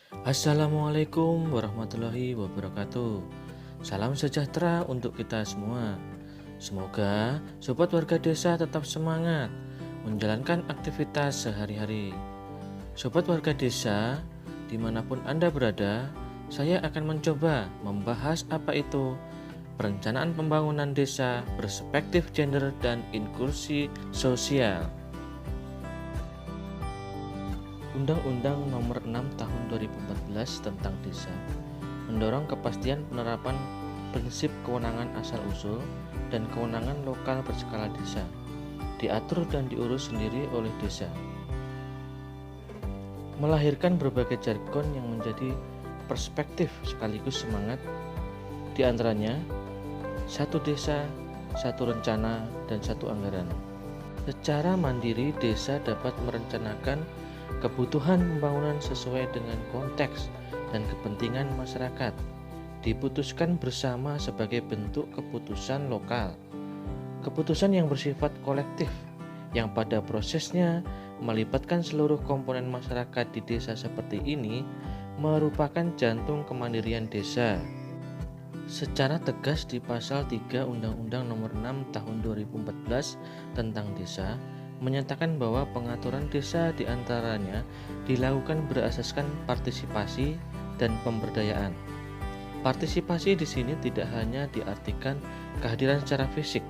Assalamualaikum warahmatullahi wabarakatuh. Salam sejahtera untuk kita semua. Semoga sobat warga desa tetap semangat menjalankan aktivitas sehari-hari. Sobat warga desa, dimanapun Anda berada, saya akan mencoba membahas apa itu perencanaan pembangunan desa berperspektif gender dan inklusi sosial. Undang-Undang Nomor 6 Tahun 2014 tentang Desa mendorong kepastian penerapan prinsip kewenangan asal-usul dan kewenangan lokal berskala desa, diatur dan diurus sendiri oleh desa. Melahirkan berbagai jargon yang menjadi perspektif sekaligus semangat, di antaranya satu desa, satu rencana, dan satu anggaran. Secara mandiri, desa dapat merencanakan kebutuhan pembangunan sesuai dengan konteks dan kepentingan masyarakat, diputuskan bersama sebagai bentuk keputusan lokal. Keputusan yang bersifat kolektif, yang pada prosesnya melibatkan seluruh komponen masyarakat di desa seperti ini, merupakan jantung kemandirian desa. Secara tegas di pasal 3 Undang-Undang Nomor 6 Tahun 2014 tentang Desa menyatakan bahwa pengaturan desa diantaranya dilakukan berasaskan partisipasi dan pemberdayaan. Partisipasi di sini tidak hanya diartikan kehadiran secara fisik,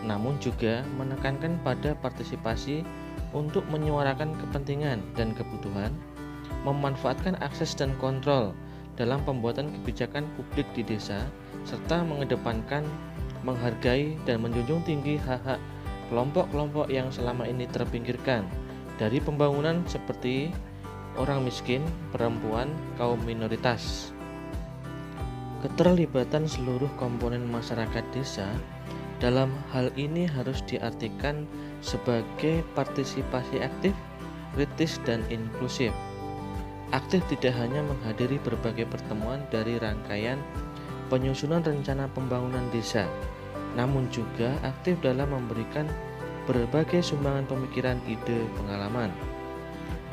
namun juga menekankan pada partisipasi untuk menyuarakan kepentingan dan kebutuhan, memanfaatkan akses dan kontrol dalam pembuatan kebijakan publik di desa, serta mengedepankan, menghargai, dan menjunjung tinggi hak-hak kelompok-kelompok yang selama ini terpinggirkan dari pembangunan seperti orang miskin, perempuan, kaum minoritas. Keterlibatan seluruh komponen masyarakat desa dalam hal ini harus diartikan sebagai partisipasi aktif, kritis, dan inklusif. Aktif tidak hanya menghadiri berbagai pertemuan dari rangkaian penyusunan rencana pembangunan desa, namun juga aktif dalam memberikan berbagai sumbangan pemikiran, ide, pengalaman.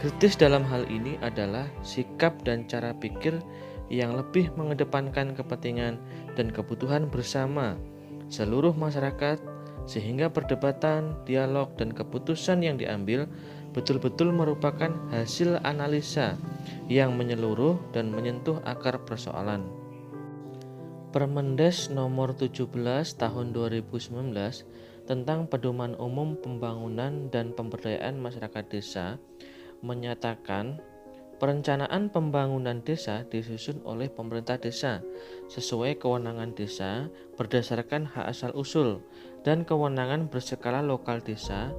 Kritis dalam hal ini adalah sikap dan cara pikir yang lebih mengedepankan kepentingan dan kebutuhan bersama seluruh masyarakat, sehingga perdebatan, dialog, dan keputusan yang diambil betul-betul merupakan hasil analisa yang menyeluruh dan menyentuh akar persoalan. Permendes Nomor 17 Tahun 2019 tentang Pedoman Umum Pembangunan dan Pemberdayaan Masyarakat Desa menyatakan perencanaan pembangunan desa disusun oleh pemerintah desa sesuai kewenangan desa berdasarkan hak asal-usul dan kewenangan berskala lokal desa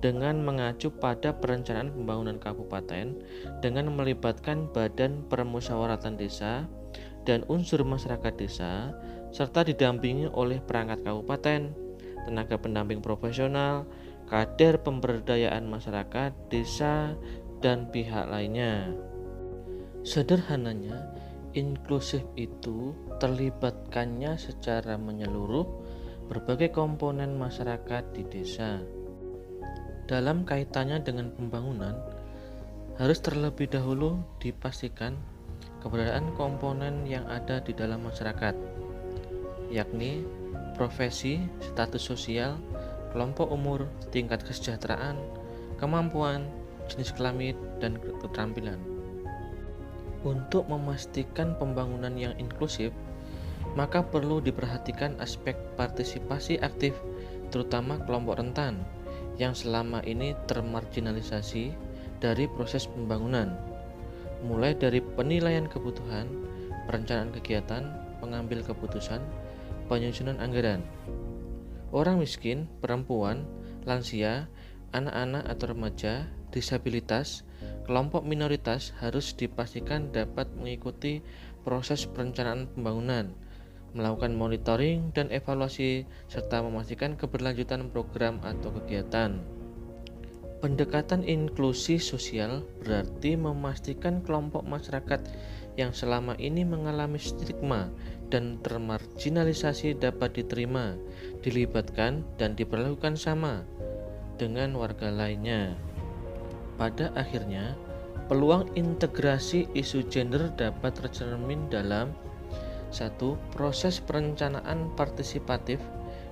dengan mengacu pada perencanaan pembangunan kabupaten dengan melibatkan badan permusyawaratan desa dan unsur masyarakat desa, serta didampingi oleh perangkat kabupaten, tenaga pendamping profesional, kader pemberdayaan masyarakat desa, dan pihak lainnya. Sederhananya, inklusif itu terlibatkannya secara menyeluruh berbagai komponen masyarakat di desa. Dalam kaitannya dengan pembangunan, harus terlebih dahulu dipastikan keberadaan komponen yang ada di dalam masyarakat, yakni profesi, status sosial, kelompok umur, tingkat kesejahteraan, kemampuan, jenis kelamin, dan keterampilan. Untuk memastikan pembangunan yang inklusif, maka perlu diperhatikan aspek partisipasi aktif, terutama kelompok rentan yang selama ini termarginalisasi dari proses pembangunan, mulai dari penilaian kebutuhan, perencanaan kegiatan, pengambil keputusan, penyusunan anggaran. Orang miskin, perempuan, lansia, anak-anak atau remaja, disabilitas, kelompok minoritas harus dipastikan dapat mengikuti proses perencanaan pembangunan, melakukan monitoring dan evaluasi, serta memastikan keberlanjutan program atau kegiatan. Pendekatan inklusi sosial berarti memastikan kelompok masyarakat yang selama ini mengalami stigma dan termarginalisasi dapat diterima, dilibatkan, dan diperlakukan sama dengan warga lainnya. Pada akhirnya, Peluang integrasi isu gender dapat tercermin dalam 1. Proses perencanaan partisipatif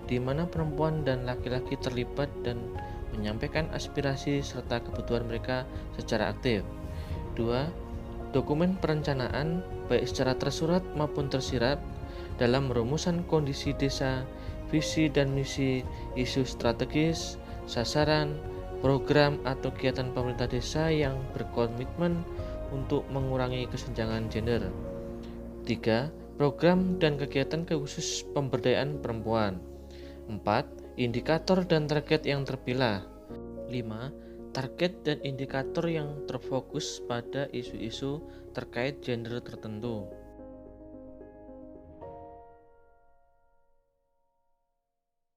di mana perempuan dan laki-laki terlibat dan menyampaikan aspirasi serta kebutuhan mereka secara aktif. 2. Dokumen perencanaan baik secara tersurat maupun tersirat dalam rumusan kondisi desa, visi dan misi, isu strategis, sasaran, program atau kegiatan pemerintah desa yang berkomitmen untuk mengurangi kesenjangan gender. 3. Program dan kegiatan khusus pemberdayaan perempuan. 4. Indikator dan target yang terpilah. 5. Target dan indikator yang terfokus pada isu-isu terkait gender tertentu.